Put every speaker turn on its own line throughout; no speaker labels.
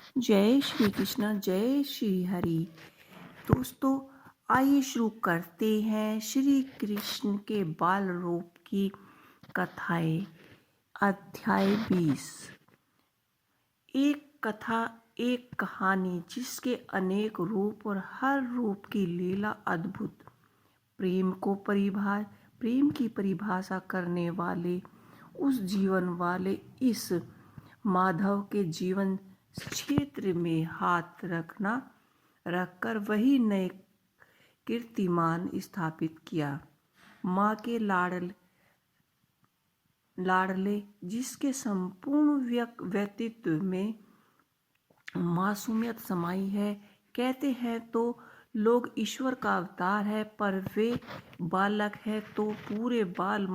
जय श्री कृष्ण, जय श्री हरि। दोस्तों, आइए शुरू करते हैं श्री कृष्ण के बाल रूप की कथाएं। अध्याय 20। एक कथा, एक कहानी जिसके अनेक रूप और हर रूप की लीला अद्भुत। प्रेम की परिभाषा करने वाले, उस जीवन वाले इस माधव के जीवन क्षेत्र में हाथ रखकर वही नए कीर्तिमान स्थापित किया। माँ के लाडले जिसके संपूर्ण व्यक्तित्व में मासूमियत समाई है। कहते हैं तो लोग ईश्वर का अवतार है, पर वे बालक है तो पूरे बाल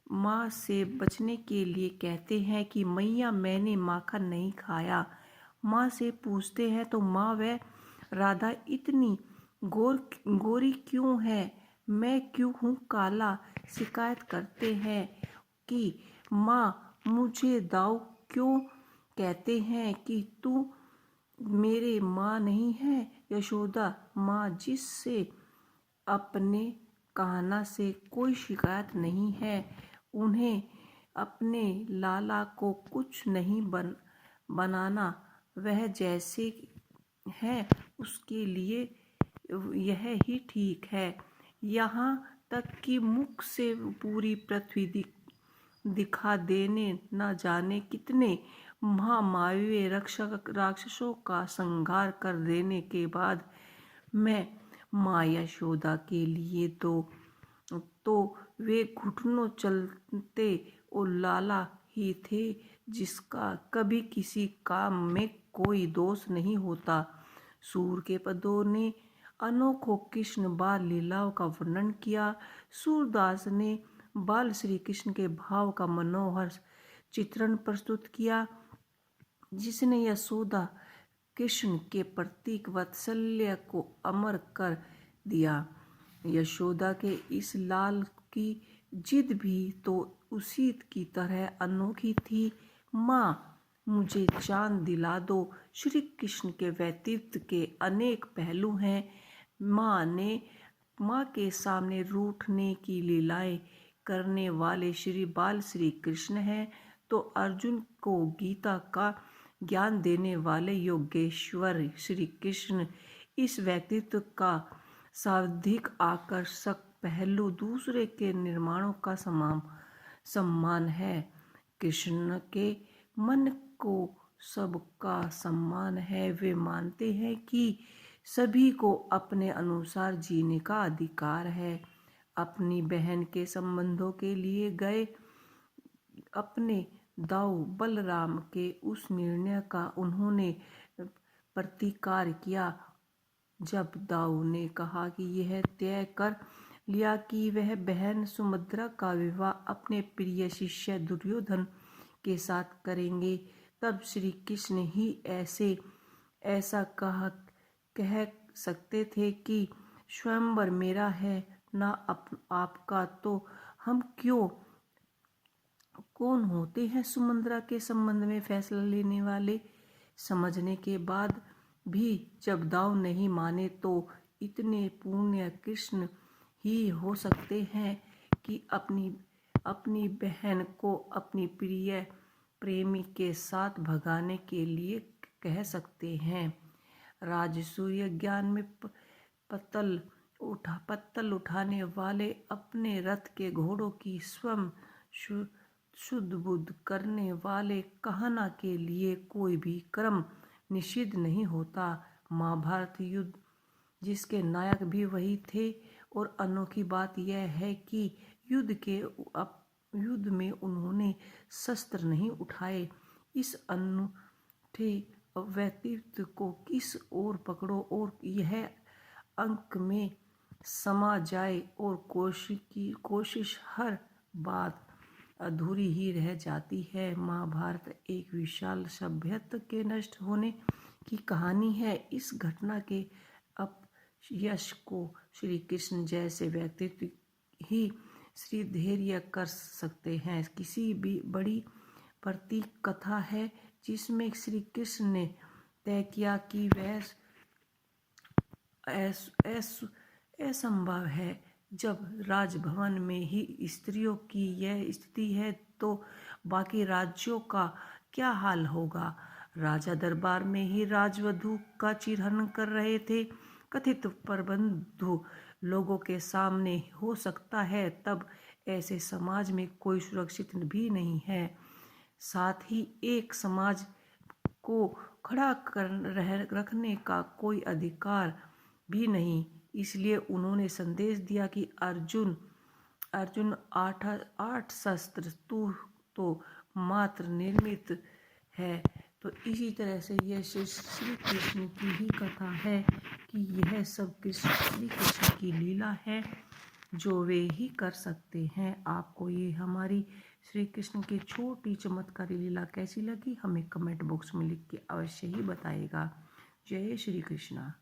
माँ से बचने के लिए कहते हैं कि मैया मैंने माखन नहीं खाया। माँ से पूछते हैं तो माँ व राधा इतनी गोरी क्यों है, मैं क्यों हूँ काला। शिकायत करते हैं कि माँ मुझे दाऊ क्यों कहते हैं कि तू मेरे माँ नहीं है। यशोदा माँ जिससे अपने कहना से कोई शिकायत नहीं है, उन्हें अपने लाला को कुछ नहीं बनाना, वह जैसे है उसके लिए यह ही ठीक है। यहाँ तक कि मुख से पूरी पृथ्वी दिखा देने न जाने कितने महामावी राक्षसों का संहार कर देने के बाद मैं माँ यशोदा के लिए तो वे घुटनों चलते और लाला ही थे, जिसका कभी किसी काम में कोई दोष नहीं होता। सूर के पदों ने अनोखो कृष्ण बाल लीलाओं का वर्णन किया। सूरदास ने बाल श्री कृष्ण के भाव का मनोहर चित्रण प्रस्तुत किया, जिसने यशोदा कृष्ण के प्रतीक वात्सल्य को अमर कर दिया। यशोदा के इस लाल की जिद भी तो उसी की तरह अनोखी थी। माँ मुझे चांद दिला दो। श्री कृष्ण के व्यक्तित्व के अनेक पहलू हैं। माँ के सामने रूठने की लीलाएं करने वाले श्री कृष्ण हैं, तो अर्जुन को गीता का ज्ञान देने वाले योगेश्वर श्री कृष्ण। इस व्यक्तित्व का सर्वाधिक आकर्षक पहलू दूसरे के निर्माणों का सम्मान है। कृष्ण के मन को सबका सम्मान है। वे मानते हैं कि सभी को अपने अनुसार जीने का अधिकार है। अपनी बहन के संबंधों के लिए गए अपने दाऊ बलराम के उस निर्णय का उन्होंने प्रतिकार किया। जब दाऊ ने कहा कि यह तय कर लिया कि वह बहन सुभद्रा का विवाह अपने प्रिय शिष्य दुर्योधन के साथ करेंगे, तब श्री कृष्ण ही ऐसा कह सकते थे कि स्वयंवर मेरा है ना आपका, तो हम कौन होते हैं सुभद्रा के संबंध में फैसला लेने वाले। समझने के बाद भी जब दाऊ नहीं माने, तो इतने पुण्य कृष्ण ही हो सकते हैं कि अपनी बहन को अपनी प्रिय प्रेमी के साथ भगाने के लिए कह सकते हैं। राजसूय ज्ञान में पत्तल उठाने वाले, अपने रथ के घोड़ों की स्वयं शुद्ध बुद्ध करने वाले, कहना के लिए कोई भी कर्म निषिद्ध नहीं होता। महाभारत युद्ध जिसके नायक भी वही थे, और अनोखी बात यह है कि युद्ध में उन्होंने शस्त्र नहीं उठाए। इस अनूठे व्यक्तित्व को किस ओर पकड़ो और यह अंक में समा जाए, और कोशिश हर बात अधूरी ही रह जाती है। महाभारत एक विशाल सभ्यता के नष्ट होने की कहानी है। इस घटना के अपयश को श्री कृष्ण जैसे व्यक्तित्व ही श्रीधैर्य कर सकते हैं। किसी भी बड़ी प्रतीक कथा है जिसमें श्री कृष्ण ने तय किया कि वह असंभव है। जब राजभवन में ही स्त्रियों की यह स्थिति है तो बाकी राज्यों का क्या हाल होगा। राजा दरबार में ही राजवधू का चिरहरण कर रहे थे। कथित प्रबंधु लोगों के सामने हो सकता है, तब ऐसे समाज में कोई सुरक्षित भी नहीं है। साथ ही एक समाज को खड़ा कर रखने का कोई अधिकार भी नहीं। इसलिए उन्होंने संदेश दिया कि अर्जुन आठ शस्त्र तू तो मात्र निर्मित है। तो इसी तरह से यह श्री कृष्ण की ही कथा है कि यह सब श्री कृष्ण की लीला है जो वे ही कर सकते हैं। आपको ये हमारी श्री कृष्ण की छोटी चमत्कारी लीला कैसी लगी, हमें कमेंट बॉक्स में लिख के अवश्य ही बताइएगा। जय श्री कृष्णा।